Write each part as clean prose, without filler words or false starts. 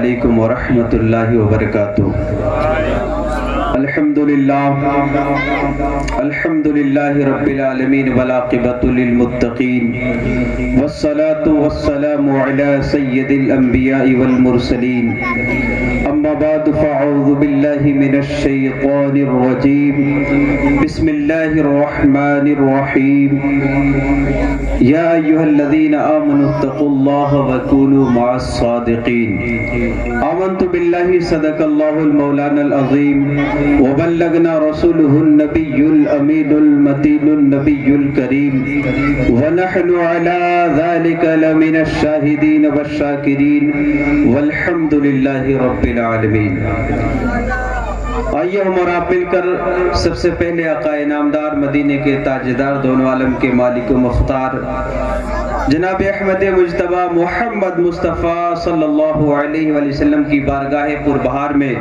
علیکم ورحمۃ اللہ وبرکاتہ۔ الحمدللہ رب العالمین والعاقبۃ للمتقین والصلاة والسلام علی سید الانبیاء والمرسلین، اما بعد فاعوذ باللہ من الشیطان الرجیم، بسم اللہ الرحمن الرحیم، یا ایہا الذین آمنوا اتقوا اللہ وکونوا مع الصادقین۔ آمنت باللہ صدق اللہ المولانا العظیم وبلغنا رسوله النبی الامین المتین النبی الکریم، ونحن على ذلك لمن الشاہدین والشاکرین، والحمد للہ رب العالمین۔ آئیے ہم اور آپ مل کر سب سے پہلے آقا انعامدار مدینے کے تاجدار دونوں عالم کے مالک و مختار جناب احمد مجتبیٰ محمد مصطفیٰ صلی اللہ علیہ وآلہ وسلم کی بارگاہ پربہار میں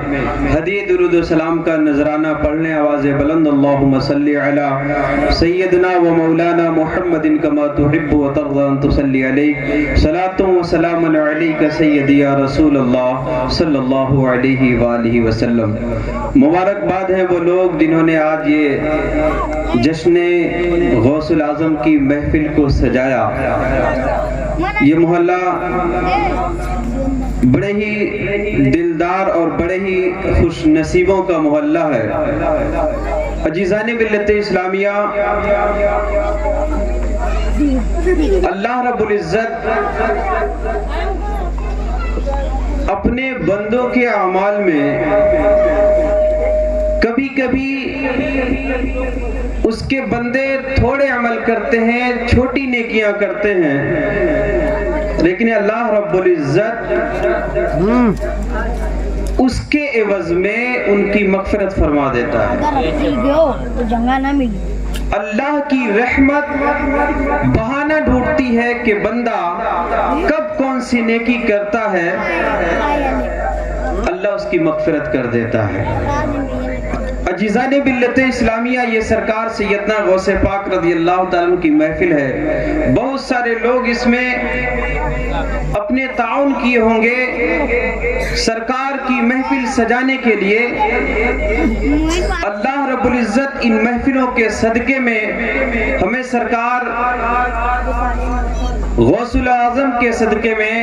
ہدیہ درود و سلام کا نذرانہ پڑھنے آواز بلند اللہم صلی علی سیدنا و مولانا محمد کما تحب و ترضى ان تصلی علیہ، صلاۃ و سلام علیک سیدی یا رسول اللہ صلی اللہ علیہ وآلہ وسلم۔ مبارکباد ہیں وہ لوگ جنہوں نے آج یہ جشن غوث العظم کی محفل کو سجایا۔ یہ محلہ بڑے ہی دلدار اور بڑے ہی خوش نصیبوں کا محلہ ہے۔ عزیزان ملت اسلامیہ، اللہ رب العزت اپنے بندوں کے اعمال میں کبھی کبھی اس کے بندے تھوڑے عمل کرتے ہیں، چھوٹی نیکیاں کرتے ہیں، لیکن اللہ رب العزت اس کے عوض میں ان کی مغفرت فرما دیتا ہے۔ اللہ کی رحمت بہانہ ڈھونڈتی ہے کہ بندہ کب کون سی نیکی کرتا ہے، اللہ اس کی مغفرت کر دیتا ہے۔ عزیزان ملت اسلامیہ، یہ سرکار سیدنا غوث پاک رضی اللہ تعالیٰ عنہ کی محفل ہے۔ بہت سارے لوگ اس میں اپنے تعاون کیے ہوں گے سرکار کی محفل سجانے کے لیے۔ اللہ رب العزت ان محفلوں کے صدقے میں ہمیں سرکار غوث العظم کے صدقے میں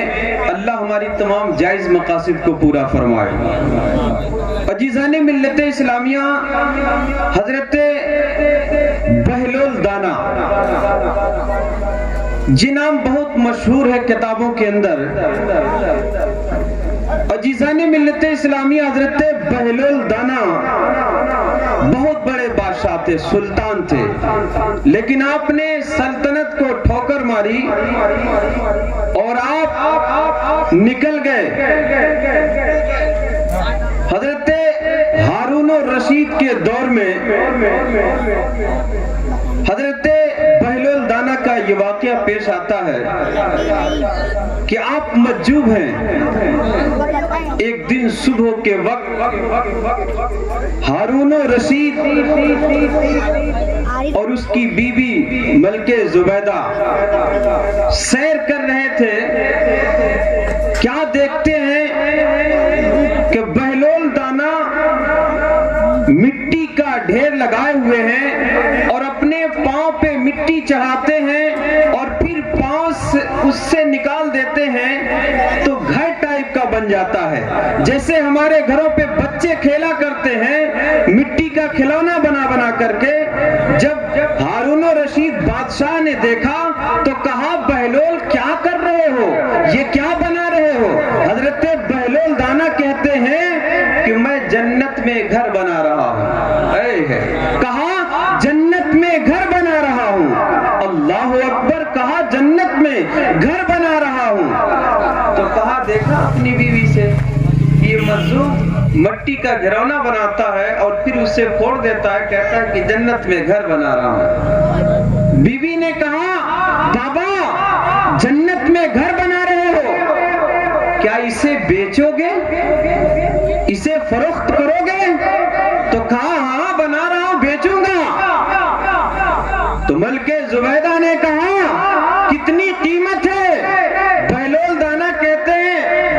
اللہ ہماری تمام جائز مقاصد کو پورا فرمائے۔ عزیزان ملت اسلامیہ، حضرت بہلول دانا جی نام بہت مشہور ہے کتابوں کے اندر۔ عزیزان ملت اسلامیہ، حضرت بہلول دانا بہت بڑے بادشاہ تھے، سلطان تھے، لیکن آپ نے سلطنت کو ٹھوکر ماری اور آپ نکل گئے۔ حضرت ہارون الرشید کے دور میں حضرت بہلول دانا کا یہ واقعہ پیش آتا ہے کہ آپ مجذوب ہیں۔ ایک دن صبح کے وقت ہارون الرشید اور اس کی بیوی ملکہ زبیدہ سیر کر رہے تھے، کیا دیکھتے ہیں کہ بہلول دانا مٹی کا ڈھیر لگائے ہوئے ہیں اور اپنے پاؤں پہ مٹی چڑھاتے ہیں اور پھر پاؤں اس سے نکال دیتے ہیں تو گھر ٹائپ کا بن جاتا ہے۔ جیسے ہمارے گھروں پہ بچے کھیلا کرتے ہیں مٹی کا کھلونا بنا بنا کر کے۔ جب ہارون الرشید بادشاہ نے دیکھا تو کہا، بہلول کیا کر رہے ہو، یہ کیا بنا رہے ہو؟ حضرت بہلول دانا کہتے ہیں کہ میں جنت میں گھر بنا رہا ہوں۔ کہا جنت میں گھر بنا رہا ہوں، اللہ اکبر، کہا جنت میں گھر بنا رہا ہوں۔ تو کہا دیکھا اپنی بیوی سے، یہ مظلوم مٹی کا گھرونا بناتا ہے اور پھر اسے پھوڑ دیتا ہے، کہتا ہے کہ جنت میں گھر بنا رہا ہوں۔ بیوی نے کہا، بابا جنت میں گھر بنا رہے ہو، کیا اسے بیچو گے، اسے فروخت کرو گے؟ تو کہا ہاں بنا رہا ہوں، بیچوں گا۔ تو ملکہ زبیدہ نے کہا کتنی قیمت ہے؟ بہلول دانا کہتے ہیں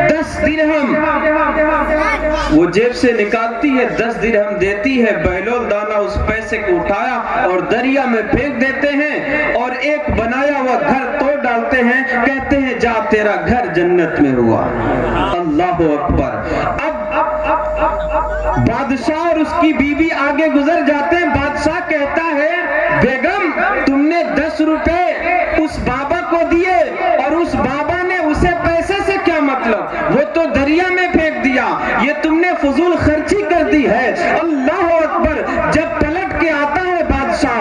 10 دن درہم وہ جیب سے نکالتی ہے، 10 درہم دیتی ہے. بہلول دانا اس پیسے کو اٹھایا اور دریا میں پھینک دیتے ہیں اور ایک بنایا ہوا گھر توڑ ڈالتے ہیں. کہتے ہیں جا تیرا گھر جنت میں ہوا. اللہ اکبر. اب بادشاہ اور اس کی بیوی آگے گزر جاتے ہیں. بادشاہ کہتا ہے بیگم تم نے 10 روپے اس بابا کو دیے اور اس بابا نے اسے پیسے سے کیا مطلب، وہ تو دریا میں پھینک دیا، یہ تم نے فضول خرچی کر دی ہے. اللہ اکبر. جب پلٹ کے آتا ہے بادشاہ،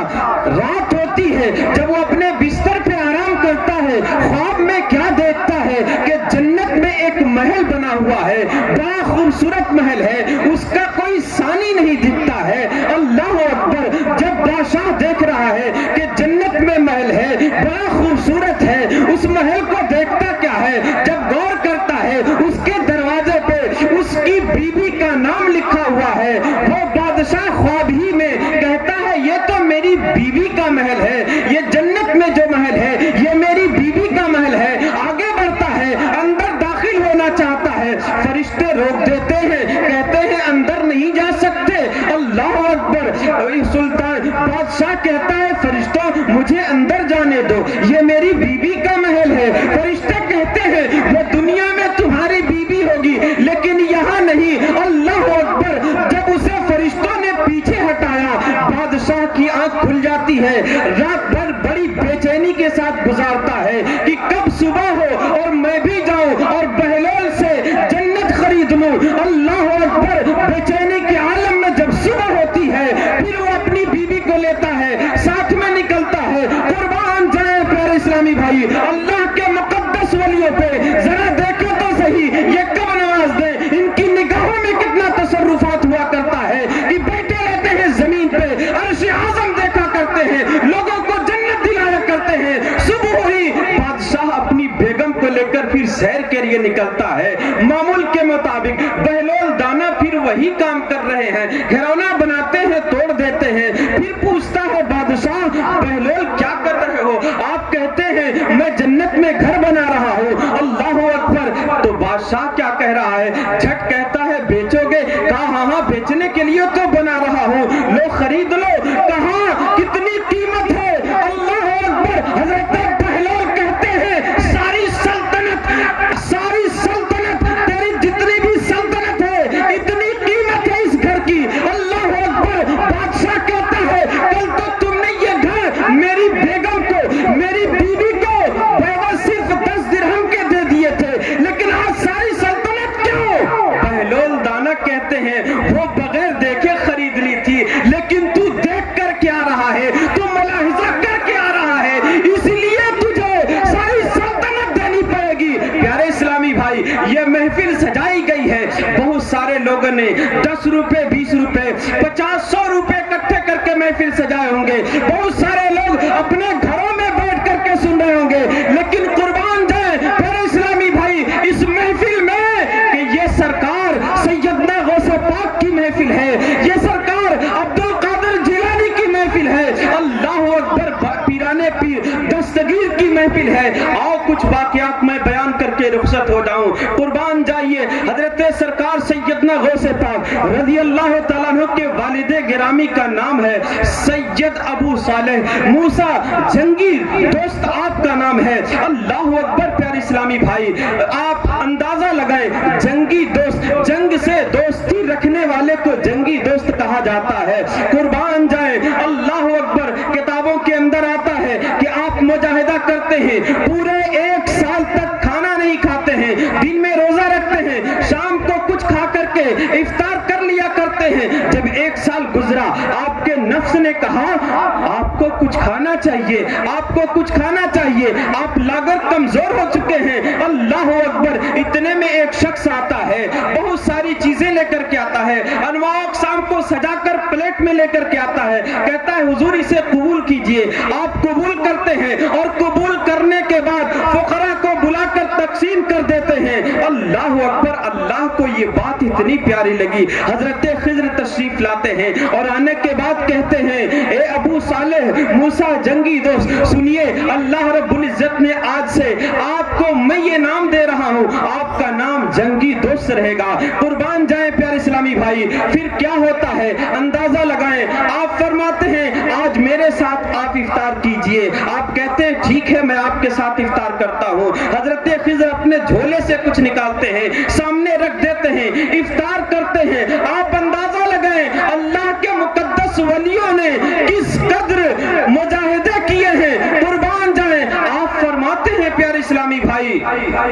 رات ہوتی ہے، جب وہ اپنے بستر پہ آرام کرتا ہے، خواب میں کیا دیکھتا ہے کہ جنت میں ایک محل بنا ہوا ہے، بڑا خوبصورت محل ہے، اس کا کوئی ثانی نہیں دکھتا ہے. اللہ اکبر. جب بادشاہ دیکھ رہا ہے کہ جنت میں محل ہے، بڑا خوبصورت ہے، اس محل کو دیکھتا کیا ہے، جب غور کرتا ہے اس کے دروازے پہ اس کی بیوی کا نام لکھا ہوا ہے. وہ بادشاہ خواب ہی میں کہتا ہے یہ تو میری بیوی کا محل ہے، یہ جنت میں جو محل ہے یہ میری بیوی کا محل ہے. آگے بڑھتا ہے، اندر داخل ہونا چاہتا ہے، فرشتے روک دیتے ہیں، کہتے ہیں اندر نہیں جا سکتے. اللہ اکبر. سلطان بادشاہ کہتا ہے فرشتوں مجھے اندر جانے دو، یہ میری بیوی کا محل ہے. فرشتے کہتے ہیں وہ دنیا میں تمہاری بیوی ہوگی لیکن یہاں نہیں. اللہ اکبر. جب اسے فرشتوں نے پیچھے ہٹایا، بادشاہ کی آنکھ کھل جاتی ہے. رات بھر بڑی بے چینی کے ساتھ گزارتا ہے کہ کب صبح ہو اور میں بھی جاؤں اور بہلول سے جنت خرید لوں. اللہ اکبر. بے چینی کے عالم میں جب صبح ہوتی ہے پھر وہ اپنی بیوی کو لیتا ہے، ساتھ میں نکلتا ہے. قربان جائیں پیارے اسلامی بھائی، اللہ کے مقدس ولیوں پہ ذرا دیکھو تو صحیح، یہ کب نواز دیں. ان کی نگاہوں میں کتنا تصرفات ہوا کرتا ہے کہ بیٹھے رہتے ہیں زمین پہ، عرش اعظم دیکھا کرتے ہیں، لوگوں کو جنت دلایا کرتے ہیں. صبح ہوئی بادشاہ اپنی بیگم کو لے کر پھر سیر کے لیے نکلتا ہے. معمول کے مطابق بہلول دانا پھر وہی کام کر رہے ہیں، گھرونہ بناتے ہیں، توڑ دیتے ہیں. پھر پوچھتا ہے بادشاہ بہلول کیا کر رہے ہو؟ آپ کہتے ہیں میں جنت میں گھر بنا رہا ہوں. اللہ اکبر. تو بادشاہ کیا کہہ رہا ہے؟ جھٹ کہتا ہے بیچو گے؟ کہا ہاں ہاں بیچنے کے لیے تو بنا رہا ہوں، لو خرید لو. کہاں کتنی قیمت ہے؟ اللہ اکبر. حضرت بہلول کہتے ہیں ساری سلطنت تیری جتنی بھی سلطنت ہے اتنی قیمت ہے اس گھر کی. اللہ اکبر. بادشاہ کہتا ہے کل تو تم نے یہ گھر میری بیگم کو، میری بیوی کو بیوہ صرف 10 درہم کے دے دیے تھے، لیکن آج ساری سلطنت کیوں؟ بہلول دانا کہتے ہیں وہ بغیر دیکھے خرید لی تھی، لیکن تو دیکھ کر کیا رہا ہے، تو ملاحظہ کر کے آ رہا ہے، اس لیے تجھے ساری سلطنت دینی پڑے گی. پیارے اسلامی بھائی یہ محفل سجائی گئی ہے، بہت سارے لوگوں نے 10 روپے 20 روپے 50 100 روپے اکٹھے کر کے محفل سجائے ہوں گے. بہت سارے لوگ اپنے گھروں میں بیٹھ کر کے سن رہے ہوں گے، لیکن قربان جائے پیارے اسلامی بھائی اس محفل میں کہ یہ سرکار سیدنا غوث پاک کی محفل ہے، یہ سرکار عبد القادر جیلانی کی محفل ہے. اللہ اکبر. پیرانے پیر دستگیر کی محفل ہے. آؤ کچھ واقعات میں بیان کر کے رخصت ہو جاؤں. قربان جائیے حضرت سرکار سیدنا غوث پاک رضی اللہ تعالیٰ عنہ کے والد گرامی کا نام ہے سید ابو صالح موسیٰ جنگی دوست آپ کا نام ہے. اللہ اکبر. پیارے اسلامی بھائی آپ اندازہ لگائیں، جنگی دوست، جنگ سے دوستی رکھنے والے کو جنگی دوست کہا جاتا ہے. قربان جائیں. اللہ اکبر. کتابوں کے اندر آتا ہے کہ آپ مجاہدہ کرتے ہیں، پورے 1 سال تک کھانا نہیں کھاتے ہیں، دن میں روزہ رکھتے ہیں، شام کو کچھ کھا کر کے افطار کر لیا کرتے ہیں. جب 1 سال گزرا آپ کے نفس نے کہا آپ کو کچھ کھانا چاہیے، آپ کو کچھ کھانا چاہیے، آپ لاگر کمزور ہو چکے ہیں. اللہ اکبر. اتنے میں ایک شخص آتا ہے، بہت ساری چیزیں لے کر کے آتا ہے، انواع اقسام کو سجا کر پلیٹ میں لے کر کے آتا ہے. کہتا ہے حضور اسے قبول کیجئے. آپ قبول کرتے ہیں اور قبول کرنے کے بعد فقراء کو بلا کر تقسیم کر دیتے ہیں. اللہ اکبر. اللہ کو یہ بات اتنی پیاری لگی. حضرت خضر تشریف لاتے ہیں اور آنے کے بعد کہتے ہیں اے ابو صالح موسیٰ جنگی دوست سنیے, اللہ رب العزت نے آج سے آپ کو میں یہ نام دے رہا ہوں, آپ کا نام جنگی دوست رہے گا. قربان جائیں پیارے اسلامی بھائی, پھر کیا ہوتا ہے اندازہ لگائیں. آپ فرماتے ہیں آج میرے ساتھ آپ افطار کیجئے. آپ کہتے ہیں ٹھیک ہے میں آپ کے ساتھ افطار کرتا ہوں. حضرت خضر اپنے جھولے سے کچھ نکالتے ہیں, سامنے رکھ دیتے ہیں, افطار کرتے ہیں. آپ اندازہ لگائیں اللہ کے مقدس ولیوں نے کس قدر مجاہدے کیے ہیں. قربان جائیں. آپ فرماتے ہیں پیارے اسلامی بھائی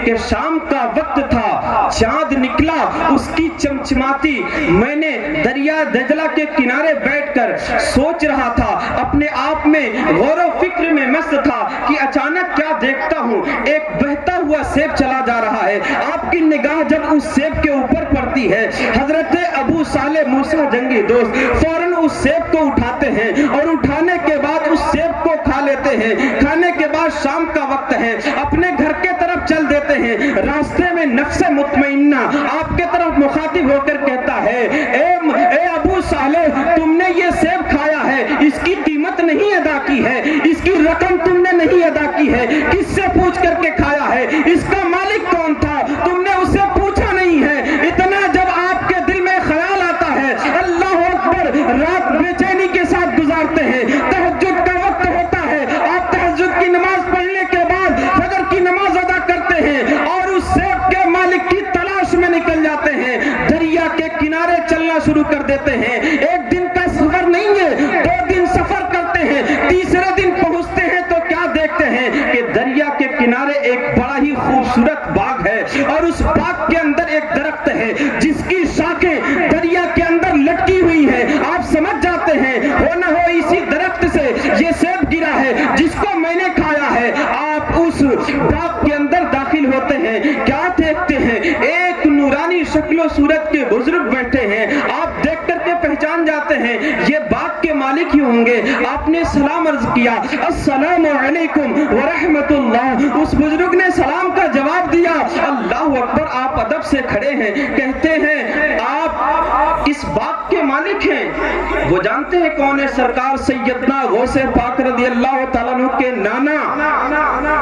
کہ شام کا وقت تھا, چاند نکلا, اس کی چمچماتی, میں نے دریا دجلہ کے کنارے بیٹھ کر سوچ رہا تھا, اپنے آپ میں غور و فکر میں مست تھا کہ اچانک کیا دیکھتا ہوں, ایک بہتا ہوا سیب چلا جا رہا ہے. آپ کی نگاہ جب اس سیب کے اوپر پڑتی ہے, حضرت ابو صالح موسیٰ جنگی دوست فوراً اس سیب کو اٹھاتے ہیں اور اٹھانے کے بعد اس سیب کو کھا لیتے ہیں. کھانے کے بعد شام کا وقت ہے, اپنے گھر کے طرف چل دیتے ہیں. راستے میں نفس مطمئنہ آپ کے طرف مخاطب ہو کر کہتا ہے اے ابو صالح تم نے یہ سیب کھایا ہے, اس کی قیمت نہیں ادا کی ہے, اس کی رقم تم نے نہیں ادا کی ہے, کس سے پوچھ کر کے کھایا ہے, اس کا مالک کون تھا تم نے اسے پوچھا نہیں ہے. اتنا جب آپ کے دل میں خیال آتا ہے, اللہ اکبر, رات بے چینی کے ساتھ گزارتے ہیں, تہجد کا وقت ہوتا ہے, آپ تہجد کی نماز پڑھنے کے بعد فجر کی نماز ادا کرتے ہیں اور اس سیب کے مالک کی تلاش میں نکل جاتے ہیں, دریا کے کنارے چلنا شروع کر دیتے ہیں. ایک دن کا سفر نہیں ہے, 2 دن سفر کرتے ہیں, تیسرے دن پہنچتے ہیں تو کیا دیکھتے ہیں کہ دریا کے کنارے ایک بڑا ہی خوبصورت باغ ہے اور اس باغ کے اندر ایک درخت ہے جس کی شاخیں دریا کے اندر لٹکی ہوئی ہے. آپ سمجھ جاتے ہیں ہو نہ ہو اسی درخت سے یہ سیب گرا ہے جس کو میں نے کھایا ہے. آپ اس باغ کے اندر داخل ہوتے ہیں, کیا دیکھتے ہیں ایک نورانی شکل و صورت کے بزرگ بیٹھے ہیں. آپ دیکھ کر کے پہچان جاتے ہیں یہ باغ کے مالک ہی ہوں گے. آپ نے سلام عرض کیا, السلام علیکم ورحمت اللہ. اس بزرگ نے سلام کا جواب دیا, اللہ اکبر. آپ ادب سے کھڑے ہیں, کہتے ہیں آپ اس باغ کے مالک ہیں. وہ جانتے ہیں کون ہے, سرکار سیدنا غوث پاک رضی اللہ تعالیٰ عنہ کے نانا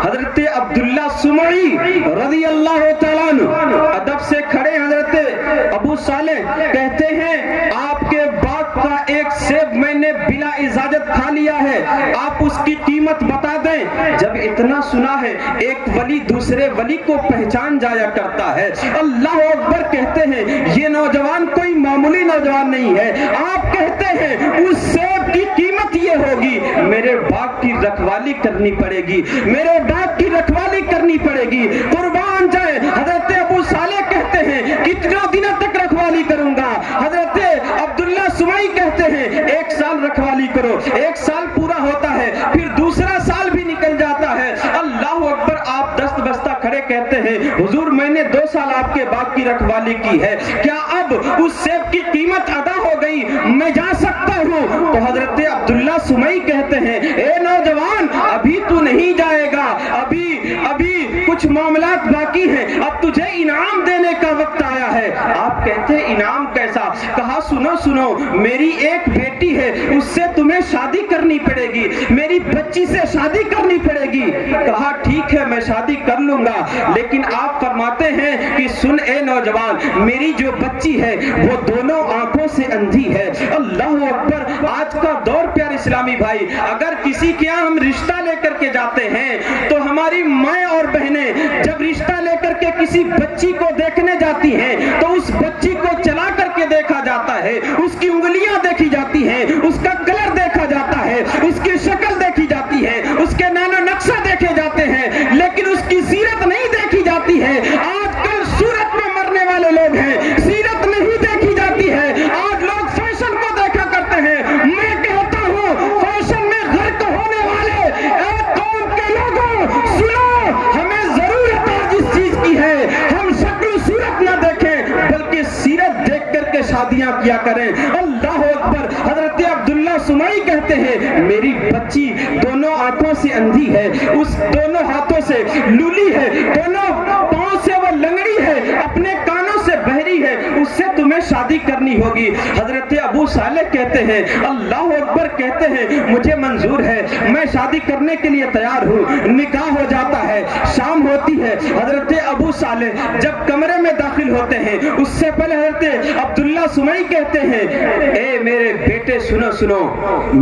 حضرت عبداللہ سمعی رضی اللہ تعالیٰ عنہ. ادب سے کھڑے حضرت ابو صالح کہتے ہیں آپ کے باغ کا ایک سیب میں نے بلا اجازت کھا لیا ہے, آپ اس کی قیمت بتا دیں. جب اتنا سنا ہے, ایک ولی دوسرے ولی کو پہچان جایا کرتا ہے. اللہ اکبر. کہتے ہیں یہ نوجوان کوئی معمولی نوجوان نہیں ہے. آپ کہتے ہیں اس سیب کی قیمت یہ ہوگی, میرے باغ کی رکھوالی کرنی پڑے گی, میرے باغ کی رکھوالی کرنی پڑے گی. قربان جائے. حضرت ابو صالح کہتے ہیں کتنے دنوں تک رکھوالی کروں گا. حضرت عبداللہ سمعی کہتے ہیں 1 سال رکھوالی کرو. 1 سال پورا ہوتا ہے, پھر دوسرا سال بھی نکل جاتا ہے. اللہ اکبر. آپ دست بستہ کھڑے کہتے ہیں حضور میں نے 2 سال آپ کے باغ کی رکھوالی کی ہے, کیا اب اس سیب کی قیمت ادا ہو گئی, میں جا سکتا ہوں؟ تو حضرت عبداللہ سمعی کہتے ہیں اے نوجوان ابھی تو نہیں جائے گا, ابھی کچھ معاملات باقی ہیں, اب تجھے انعام دینے کا وقت آیا ہے. آپ کہتے ہیں انعام کیسا؟ کہا سنو میری ایک بیٹی ہے, اس سے تمہیں شادی کرنی پڑے گی, میری بچی سے شادی کرنی پڑے گی. کہا ٹھیک ہے میں شادی کر لوں گا, لیکن آپ فرماتے ہیں کہ سن اے نوجوان, میری جو بچی ہے وہ دونوں آنکھوں سے اندھی ہے. اللہ اکبر. آج کا دور پیارے اسلامی بھائی, اگر کسی کے یہاں ہم رشتہ لے کر کے جاتے ہیں تو ہماری مائیں اور بہنیں جب رشتہ لے کر کے کسی بچی کو دیکھنے جاتی ہیں تو اس بچی کو چلا کر کے دیکھا جاتا ہے, اس کی انگلیاں دیکھی جاتی ہیں, اس کا کلر دیکھا جاتا ہے, اس کی شکل دیکھی جاتی ہے, اس کے نام و نقشہ دیکھے جاتے ہیں, لیکن اس کی سیرت نہیں دیکھی جاتی ہے. آج کل صورت میں مرنے والے لوگ ہیں, سیرت نہیں دیکھی جاتی ہے. آج لوگ فیشن کو دیکھا کرتے ہیں. میں کہتا ہوں فیشن میں غرق ہونے والے ایک قوم کے لوگوں سنو, ہمیں ضرورت آج اس چیز کی ہے, ہم شکل صورت نہ دیکھیں بلکہ سیرت دیکھ کر کے شادیاں کیا کریں. اللہ اکبر. حضرت عبداللہ سمعی کہتے ہیں میری بچی دونوں آنکھوں سے اندھی ہے, اس دونوں ہاتھوں سے لولی ہے, دونوں پاؤں سے وہ لنگڑی ہے, اپنے کانوں سے بہری ہے, اس سے تمہیں شادی کرنی ہوگی۔ حضرت ابو صالح کہتے ہیں اللہ اکبر، کہتے ہیں مجھے منظور ہے، میں شادی کرنے کے لیے تیار ہوں۔ نکاح ہو جاتا ہے، شام ہوتی ہے، حضرت ابو صالح جب کمرے میں داخل ہوتے ہیں اس سے پہلے حضرت عبداللہ سمعی کہتے ہیں اے میرے بیٹے سنو سنو،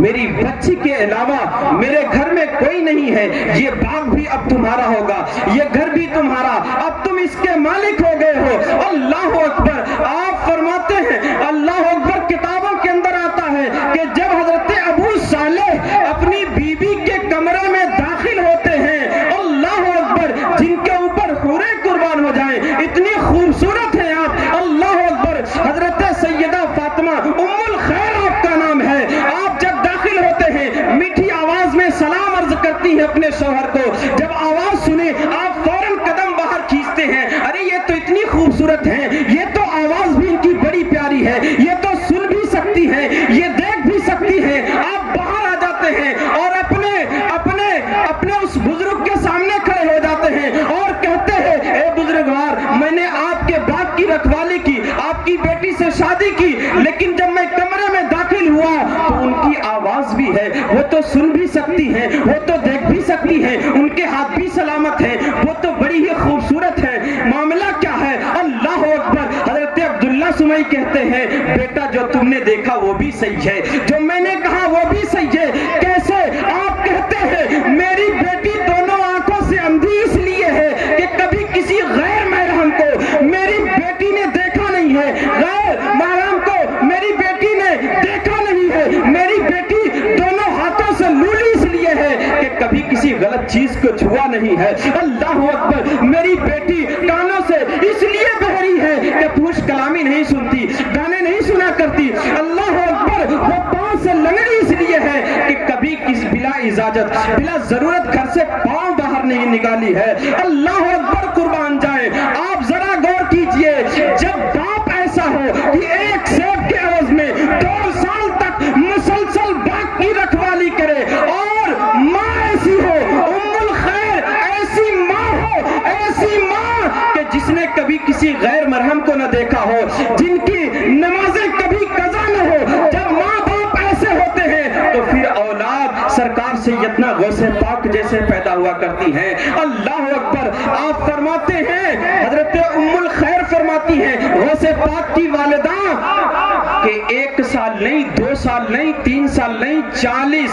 میری بچی کے علاوہ میرے گھر میں کوئی نہیں ہے، یہ باغ بھی اب تمہارا ہوگا، یہ گھر بھی تمہارا، اب تم اس کے مالک ہو گئے ہو۔ اللہ اکبر۔ آپ فرماتے ہیں اللہ اکبر، کتابوں کے اندر آتا ہے کہ جب حضرت ابو صالح اپنی بیوی کے کمرے میں داخل ہوتے ہیں، اللہ اکبر، جن کے اوپر حوریں قربان ہو جائیں، اتنی خوبصورت ہیں آپ، اللہ اکبر، حضرت سیدہ فاطمہ ام الخیر آپ کا نام ہے، آپ جب داخل ہوتے ہیں میٹھی آواز میں سلام عرض کرتی ہیں اپنے شوہر کو، جب آواز سنے آپ فوراً قدم باہر کھینچتے ہیں، ارے یہ تو اتنی خوبصورت ہیں، یہ تو آواز بھی ان کی بڑی پیاری ہے، یہ تو سن بھی سکتی ہے، یہ دیکھ بھی سکتی ہے، آپ باہر آ جاتے ہیں اور اپنے اس بزرگ کے سامنے کھڑے ہو جاتے ہیں اور کہتے ہیں اے بزرگوار، میں نے آپ کے باغ کی رکھوالی کی، آپ کی بیٹی سے شادی کی، لیکن جب میں کمرے میں داخل ہوا تو ان کی آواز بھی ہے، وہ تو سن بھی سکتی ہیں، وہ تو دیکھ بھی سکتی ہیں، ان کے ہاتھ بھی سلامت ہیں، وہ تو بڑی ہی خوبصورت ہے، معاملہ کیا ہے؟ اللہ اکبر۔ حضرت عبداللہ سمعی کہتے ہیں بیٹا جو تم نے دیکھا وہ بھی صحیح ہے، جو میں نے کہا وہ بھی صحیح ہے۔ کیسے؟ آپ کہتے ہیں میری بیٹی دونوں آنکھوں سے اندھی اس لیے ہے کہ کبھی کسی غیر محرم کو میری بیٹی نے دیکھا نہیں ہے، غیر محرم کو میری بیٹی نے دیکھا نہیں ہے، میری بیٹی دونوں ہاتھوں سے لولی اس لیے ہے کہ کبھی کسی غلط چیز کو چھوا نہیں ہے۔ اللہ اکبر۔ میری بیٹی کانوں سے اس لیے بہری ہے کہ پوش کلامی نہیں سنتی، گانے نہیں سنا کرتی۔ اللہ اکبر۔ وہ پاؤں سے لنگڑی اس لیے ہے کہ کبھی کس بلا اجازت بلا ضرورت گھر سے پاؤں باہر نہیں نکالی ہے۔ اللہ اکبر، قربان جائیں۔ آپ ذرا غور کیجئے، جب باپ ایسا ہو کہ ایک سیب کے عوض میں 2 سال تک مسلسل باغ کی رکھوالی کرے، اور ماں ایسی ہو، ام الخیر ایسی ماں ہو، ایسی ماں کہ جس نے کبھی کسی غیر مرہم کو نہ دیکھا ہو، جن کی نمازیں کبھی قضا نہ ہو، جب ماں باپ ایسے ہوتے ہیں تو پھر اولاد سرکار سیدنا غوث پاک جیسے پیدا ہوا کرتی ہیں۔ اللہ اکبر۔ آپ فرماتے ہیں، حضرت ام الخیر فرماتی ہیں غوث پاک کی والدہ کہ 1 سال نہیں، 2 سال نہیں، 3 سال نہیں، 40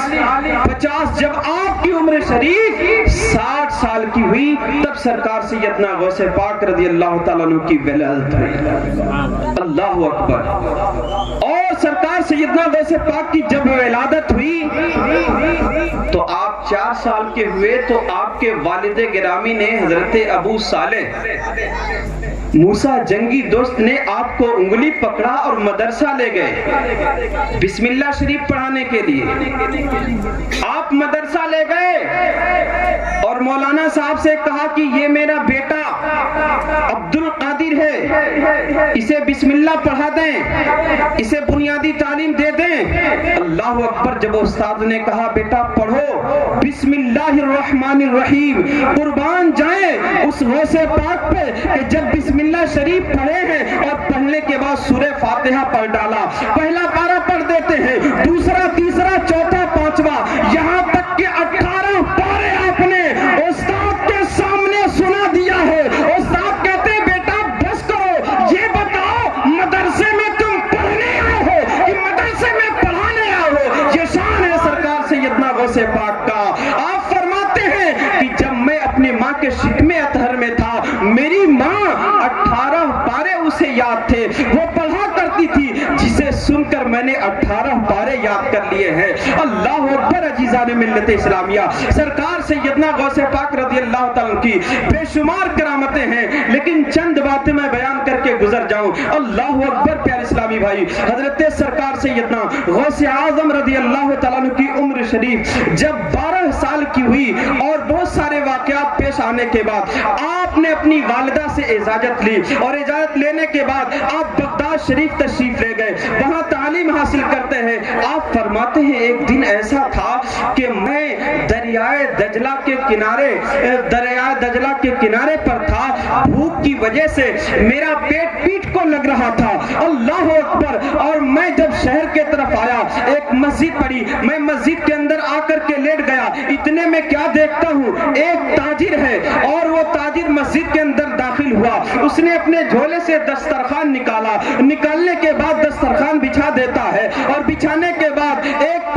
50، جب آپ کی عمر شریف 60 سال کی ہوئی تب سرکار سیدنا غوث پاک رضی اللہ تعالیٰ عنہ کی ولادت ہوئی۔ اللہ اکبر۔ اور سرکار سیدنا غوث پاک کی جب ولادت ہوئی تو آپ 4 سال کے ہوئے تو آپ کے والد گرامی نے حضرت ابو صالح موسیٰ جنگی دوست نے آپ کو انگلی پکڑا اور مدرسہ لے گئے بسم اللہ شریف پڑھانے کے لیے۔ آپ مدرسہ لے گئے اور مولانا صاحب سے کہا کہ یہ میرا بیٹا عبد القادر ہے، اسے بسم اللہ پڑھا دیں، اسے بنیادی تعلیم دے دیں۔ اللہ اکبر۔ جب استاد نے کہا بیٹا پڑھو بسم اللہ الرحمن الرحیم، قربان جائیں اس غوث پاک پہ کہ جب بسم اللہ شریف پڑھے ہیں اور پڑھنے کے بعد سورہ فاتحہ پڑھ ڈالا، پہلا پارہ پڑھ دیتے ہیں، دوسرا، تیسرا، چوتھا، پانچواں، یہاں تک کہ 18 پارے آپ نے استاد کے سامنے سنا دیا ہے۔ استاد کہتے ہیں بیٹا بس کرو، یہ بتاؤ مدرسے میں تم پڑھنے آئے ہو کہ مدرسے میں پڑھانے آئے ہو؟ یہ شان ہے سرکار سیدنا غوث پاک کا۔ آپ فرماتے ہیں کہ جب میں اپنی ماں کے شکم اطہر میں تھا، میری ماں 18 پارے اسے یاد تھے، وہ پڑھا کرتی تھی، جسے سن کر میں نے 18 پارے یاد کر لیے ہیں۔ اللہ اکبر۔ عزیزان ملت اسلامیہ، سرکار سیدنا غوث پاک رضی اللہ تعالیٰ کی بے شمار کرامتیں ہیں، لیکن چند باتیں میں بیان کر کے گزر جاؤں۔ اللہ اکبر۔ پیارے اسلامی بھائی، حضرت سرکار سیدنا غوث اعظم رضی اللہ تعالیٰ کی عمر شریف جب 12 سال کی ہوئی اور بہت سارے واقعات پیش آنے کے بعد آپ نے اپنی والدہ سے اجازت لی، اور اجازت لینے کے بعد آپ بغداد شریف تشریف لے گئے، وہاں تعلیم حاصل کرتے ہیں۔ آپ فرماتے ہیں ایک دن ایسا تھا کہ میں دریائے دجلہ کے کنارے پر تھا، بھوک کی وجہ سے میرا پیٹ پیٹ کو لگ رہا تھا، اللہ اکبر. اور میں جب شہر کے طرف آیا, ایک مسجد پڑی, میں مسجد کے اندر آ کر کے لیٹ گیا. اتنے میں کیا دیکھتا ہوں, ایک تاجر ہے اور وہ تاجر مسجد کے اندر داخل ہوا. اس نے اپنے جھولے سے دسترخوان نکالا, نکالنے کے بعد دسترخوان بچھا دیتا ہے, اور بچھانے کے بعد ایک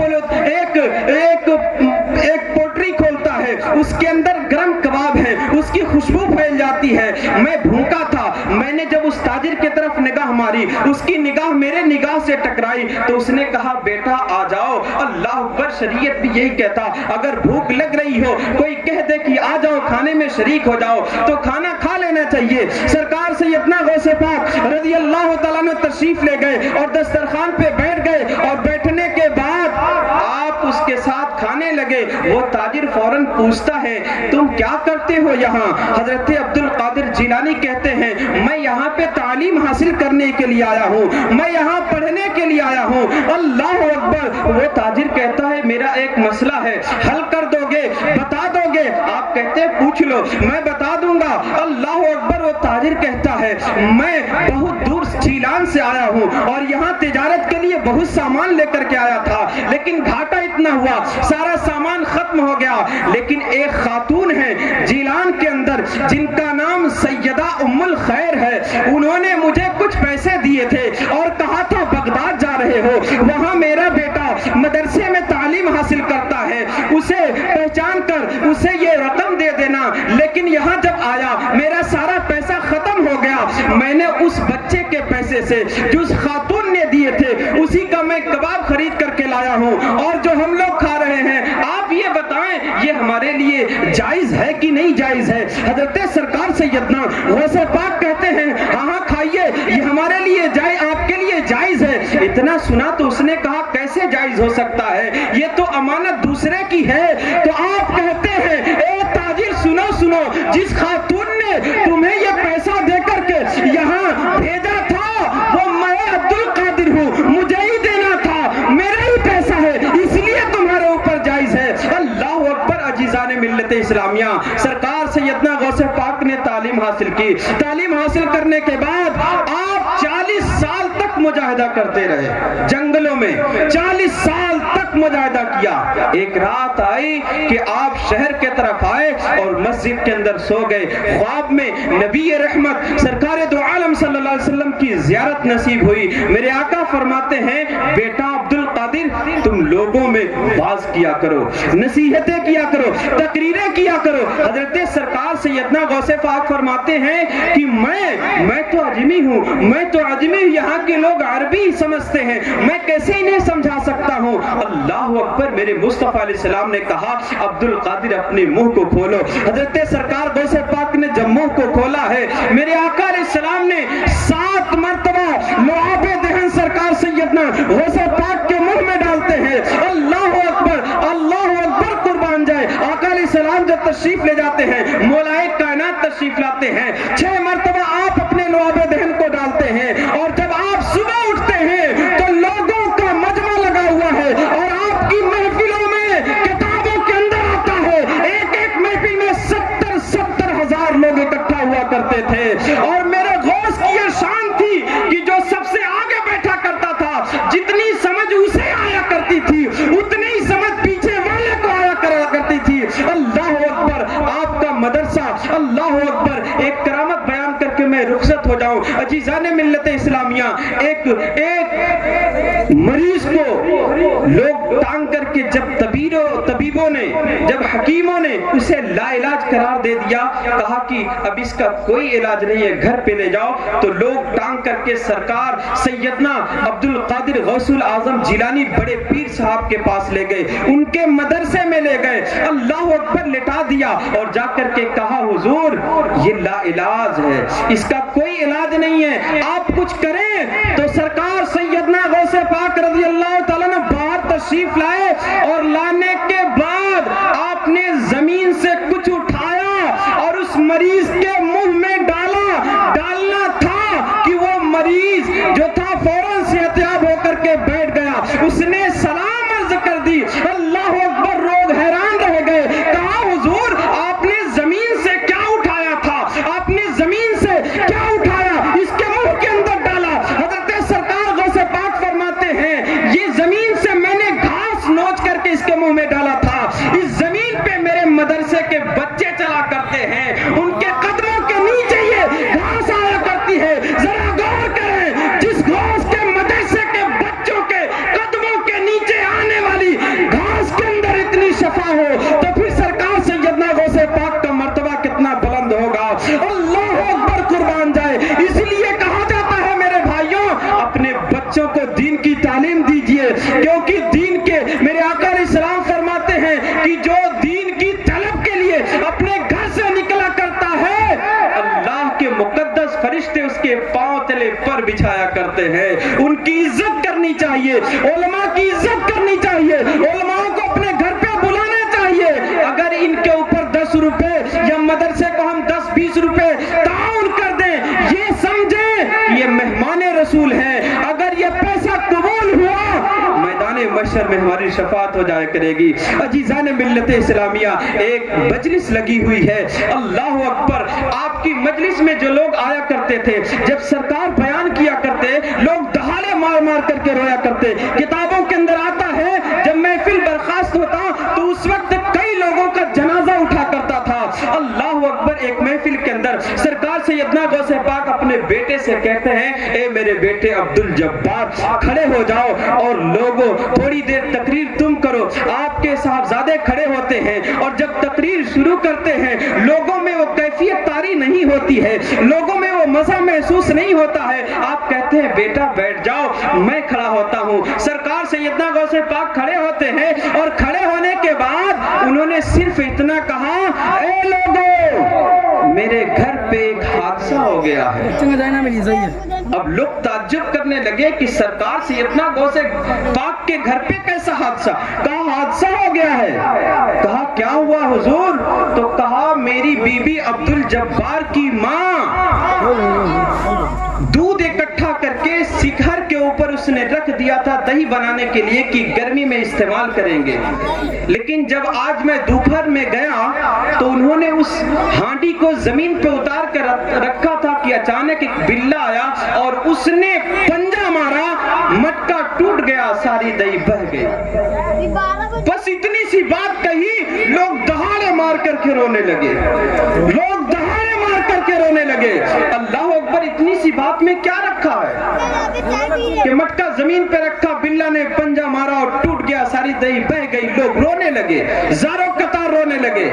پوٹری کھولتا ہے, اس کے اندر گرم کباب ہے, اس کی خوشبو پھیل جاتی ہے. میں بھوکا تھا, میں نے جب اس تاجر کی طرف نگاہ ماری, اس کی نگاہ میرے نگاہ سے ٹکرائی, تو اس نے کہا بیٹا آ جاؤ. اللہ اکبر, شریعت بھی یہی کہتا, اگر بھوک لگ رہی ہو, کوئی کہہ دے کہ آ جاؤ کھانے میں شریک ہو جاؤ, تو کھانا کھا لینا چاہیے. سرکار سیدنا غوث پاک رضی اللہ تعالیٰ نے تشریف لے گئے اور دسترخوان پہ بیٹھ گئے, اور بیٹھنے کے بعد آپ اس کے ساتھ کھانے لگے. وہ تاجر فوراً پوچھتا ہے تم کیا کرتے ہو یہاں؟ حضرت عبد القادر جیلانی کہتے ہیں میں یہاں پہ تعلیم حاصل کرنے کے لیے آیا ہوں, میں یہاں پڑھنے کے لیے آیا ہوں. اللہ اکبر. وہ تاجر کہتا ہے میرا ایک مسئلہ ہے, حل کر دو گے, بتا دو گے؟ آپ کہتے ہیں پوچھ لو, میں بتا دوں گا. اللہ اکبر. وہ تاجر کہتا ہے میں بہت دور جیلان سے آیا ہوں اور یہاں تجارت کے لیے بہت سامان لے کر کے آیا تھا, لیکن گھاٹا اتنا ہوا, سارا سامان ختم ہو گیا. لیکن ایک خاتون ہے جیلان کے اندر جن کا نام سیدہ ام الخیر ہے, انہوں نے مجھے کچھ پیسے دیے تھے اور کہا تھا بغداد جا رہے ہو, وہاں میرا بیٹا مدرسے میں تعلیم حاصل کرتا ہے, اسے پہچان کر اسے یہ رقم دے دینا. لیکن یہاں جب آیا میرا سارا پیسہ ختم ہو گیا. میں نے اس بچے کے پیسے سے جو اس خاتون نے دیے تھے اسی کا میں کباب خرید کر کے لایا ہوں, اور جو ہم لوگ کھا رہے ہیں آپ یہ بتائیں یہ ہمارے لیے جائز ہے کہ نہیں جائز ہے؟ حضرت سرکار سیدنا غوث پاک کہتے ہیں ہاں کھائیے, یہ ہمارے لیے آپ کے لیے جائز ہے. اتنا سنا تو اس نے کہا کیسے جائز ہو سکتا ہے, یہ تو امانت دوسرے کی ہے. تو آپ کہتے ہیں اے تاجر سنو, جس خاتون نے تمہیں یہ پیسہ دے کر کے یہاں بھیجا تھا وہ میں عبد القادر ہوں, مجھے ہی دینا تھا, میرا ہی پیسہ ہے, اس لیے تمہارے اوپر جائز ہے. اللہ اکبر. عزیزان ملت اسلامیہ, سرکار سیدنا غوث پاک نے تعلیم حاصل کی. تعلیم حاصل کرنے کے بعد آپ 40 سال تک مجاہدہ کرتے رہے جنگلوں میں, 40 سال تک مجاہدہ کیا. ایک رات آئی کہ آپ شہر کے طرف آئے اور مسجد کے اندر سو گئے. خواب میں نبی رحمت سرکار دو عالم صلی اللہ علیہ وسلم کی زیارت نصیب ہوئی. میرے آقا فرماتے ہیں بیٹا عبد القادر تم لوگوں میں واز کیا کرو, نصیحتیں کیا کرو, تقریریں کیا کرو. حضرت سرکار سیدنا غوث پاک فرماتے ہیں کہ میں تو عجمی ہوں, میں تو عجمی, یہاں کے لوگ عربی سمجھتے ہیں, میں کیسے انہیں سمجھا سکتا ہوں؟ اللہ اکبر. میرے مصطفیٰ علیہ السلام نے کہا عبد القادر اپنے منہ کو کھولو. حضرت سرکار غوث پاک نے جب منہ کو کھولا ہے میرے آقا علیہ السلام نے 7 مرتبہ لعاب دہن سرکار سیدنا غوث پاک کے منہ میں ڈالتے ہیں. اللہ اکبر, اللہ اکبر, قربان جائے. آقا علیہ السلام جب تشریف لے جاتے ہیں, مولائے کائنات تشریف لاتے ہیں, 6 مرتبہ آپ اپنے لعاب دہن کو ڈالتے ہیں, اور جب آپ صبح اٹھتے ہیں تو لوگوں کا مجمع لگا ہوا ہے, اور آپ کی محفلوں میں کتابوں کے اندر آتا ہے ایک محفل میں 70 ہزار لوگ اکٹھا ہوا کرتے تھے. اور میرے غوث کی یہ شان تھی کہ جو سب سے آگے بیٹھا کرتا تھا, جتنی سمجھ اسے آیا کرتی تھی اتنی ہی سمجھ پیچھے والے کو آیا کرا کرتی تھی. اللہ اکبر. آپ کا مدرسہ, اللہ اکبر. ایک کرامت بیان کر کے میں رخصت ہو جاؤں. عزیزان ملت اسلامیہ, ایک مریض کو لوگ ٹانگ کر کے جب طبیبوں نے, جب حکیموں نے اسے لا علاج قرار دے دیا, کہا کہ اب اس کا کوئی علاج نہیں ہے, گھر پہ لے جاؤ, تو لوگ ٹانگ کر کے سرکار سیدنا عبد القادر غوث العظم جیلانی بڑے پیر صاحب کے پاس لے گئے, ان کے مدرسے میں لے گئے. اللہ اکبر. لٹا دیا اور جا کر کے کہا حضور یہ لا علاج ہے, اس کا کوئی علاج نہیں ہے, آپ کچھ کریں. تو سرکار سیدنا غوث پاک رضی اللہ تعالیٰ نے باہر تشریف لائے, اور لانے کے بعد آپ نے زمین سے کچھ اٹھایا اور اس مریض کے منہ میں ڈالنا تھا کہ وہ مریض جو تھا فوراً صحتیاب ہو کر کے بیٹھ گیا. اس نے سلام عرض کر دی. اللہ اکبر. لوگ حیران رہ گئے, کہا حضور آپ نے زمین سے کیا اٹھایا تھا, آپ نے زمین سے کیا اٹھایا, اس کے منہ کے اندر ڈالا. حضرت گلے پر بچھایا کرتے ہیں. ان کی عزت کرنی چاہیے, علماء کی عزت کرنی چاہیے, علماء کو اپنے گھر پہ بلانا چاہیے. اگر ان کے اوپر 10 روپے یا مدرسے کو ہم 10-20 روپے تعاون کر دیں, یہ سمجھیں یہ مہمان رسول ہے. اگر یہ پیسہ قبول ہوا, میدان محشر میں ہماری شفاعت ہو جایا کرے گی. عزیزان ملت اسلامیہ, ایک مجلس لگی ہوئی ہے, اللہ اکبر. آپ کی مجلس میں جو لوگ آیا کرتے تھے, جب سرکار بیان کیا کرتے, لوگ دہاڑے مار مار کر کے رویا کرتے. کتابوں کے اندر آتا ہے جب محفل برخاست ہوتا تو اس وقت کئی لوگوں کا جنازہ اٹھا کرتا تھا. اللہ اکبر. ایک محفل کے اندر سرکار سیدنا غوث پاک اپنے بیٹے سے کہتے ہیں, اے میرے بیٹے عبد الجبار, کھڑے ہو جاؤ اور لوگوں تھوڑی دیر تقریر تم کرو. آپ کے صاحبزادے کھڑے ہوتے ہیں اور جب تقریر شروع کرتے ہیں, لوگوں میں وہ کیفیت طاری نہیں ہوتی ہے, لوگوں میں وہ مزہ محسوس نہیں ہوتا ہے. آپ کہتے ہیں بیٹا بیٹھ جاؤ, میں کھڑا ہوتا ہوں. سرکار سیدنا غوث پاک کھڑے ہوتے ہیں اور کھڑے ہونے کے بعد انہوں نے صرف اتنا کہا, اے لوگوں, میرے گھر پہ ایک حادثہ ہو گیا ہے. اب لوگ تعجب کرنے لگے کہ سرکار سیدنا غوث پاک کے گھر پہ کیسا حادثہ؟ کہا حادثہ ہو گیا ہے. کہا کیا ہوا حضور؟ تو کہا میری بیوی عبد الجبار کی ماں دودھ اکٹھا کر کے سکھر کے اوپر اس نے رکھ دیا تھا دہی بنانے کے لیے کہ گرمی میں استعمال کریں گے. لیکن جب آج میں دوپہر میں گیا تو انہوں نے اس ہانڈی کو زمین پہ اتار کر رکھا تھا کہ اچانک ایک بلہ آیا اور اس نے پنجہ مارا, مٹکا ٹوٹ گیا, ساری دہی بہ گئی. بس اتنی سی بات کہی, لوگ دہاڑے مار کر کے رونے لگے, لوگ دہاڑے مار کر کے رونے لگے. اللہ اکبر. اتنی سی بات میں کیا رکھا ہے کہ مٹکا زمین پہ رکھا, بلہ نے پنجہ مارا اور ٹوٹ گیا, ساری دہی بہ گئی. لوگ رونے لگے, زاروں قطار رونے لگے.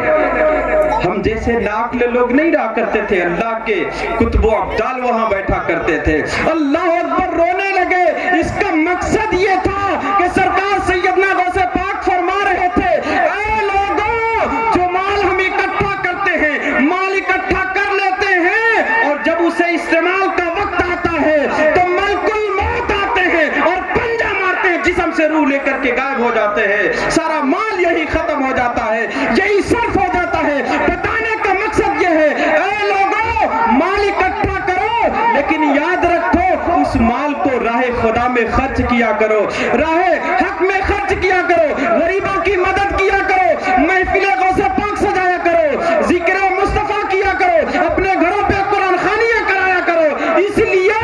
ہم جیسے لاکل لوگ نہیں رہا کرتے تھے, اللہ کے کتب و ابدال وہاں بیٹھا کرتے تھے. اللہ اکبر. رونے لگے. اس کا مقصد یہ تھا کہ سرکار سیدنا غوث پاک فرما رہے تھے, اے لوگوں, جو مال ہم اکٹھا کرتے ہیں, مال اکٹھا کر لیتے ہیں اور جب اسے استعمال کا وقت آتا ہے تو ملک الموت آتے ہیں اور پنجہ مارتے ہیں, جسم سے روح لے کر کے غائب ہو جاتے ہیں. سارا مال یہی ختم ہو جاتا ہے, یہی صرف ہو جاتا ہے. بتانے کا مقصد یہ ہے, اے لوگوں, مال اکٹھا کرو, لیکن یاد رکھو اس مال کو راہ خدا میں خرچ کیا کرو, راہ حق میں خرچ کیا کرو, غریبوں کی مدد کیا کرو, محفل غوث پاک سجایا کرو, ذکر مصطفیٰ کیا کرو, اپنے گھروں پہ قرآن خوانیاں کرایا کرو. اس لیے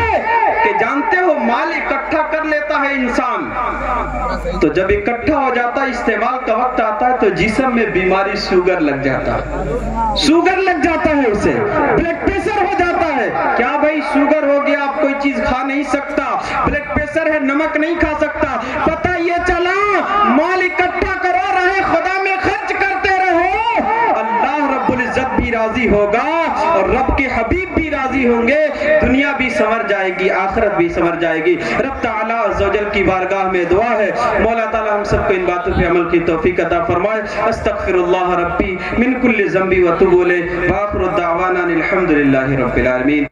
کہ جانتے ہو مال اکٹھا کر لیتا ہے انسان, تو جب اکٹھا ہو جاتا ہے, استعمال کا وقت آتا ہے تو جسم میں بیماری شوگر لگ جاتا ہے, شوگر لگ جاتا ہے, اسے بلڈ پریشر ہو جاتا ہے. کیا بھائی شوگر ہو گیا, آپ کوئی چیز کھا نہیں سکتا, بلڈ پریشر ہے, نمک نہیں کھا سکتا. پتہ یہ چلا, مال اکٹھا کرو, راہ خدا میں خرچ کرتے رہو, اللہ رب العزت بھی راضی ہوگا اور رب کے حبیب بھی راضی ہوں گے. دنیا بھی سنور جائے گی, آخرت بھی سنور جائے گی. رب تعالیٰ عز و جل کی بارگاہ میں دعا ہے, مولا تعالیٰ ہم سب کو ان باتوں پہ عمل کی توفیق عطا فرمائے. استغفر اللہ ربی من کل ذنب و اتوب الیہ. وآخر الدعوانا الحمد للہ رب العالمین.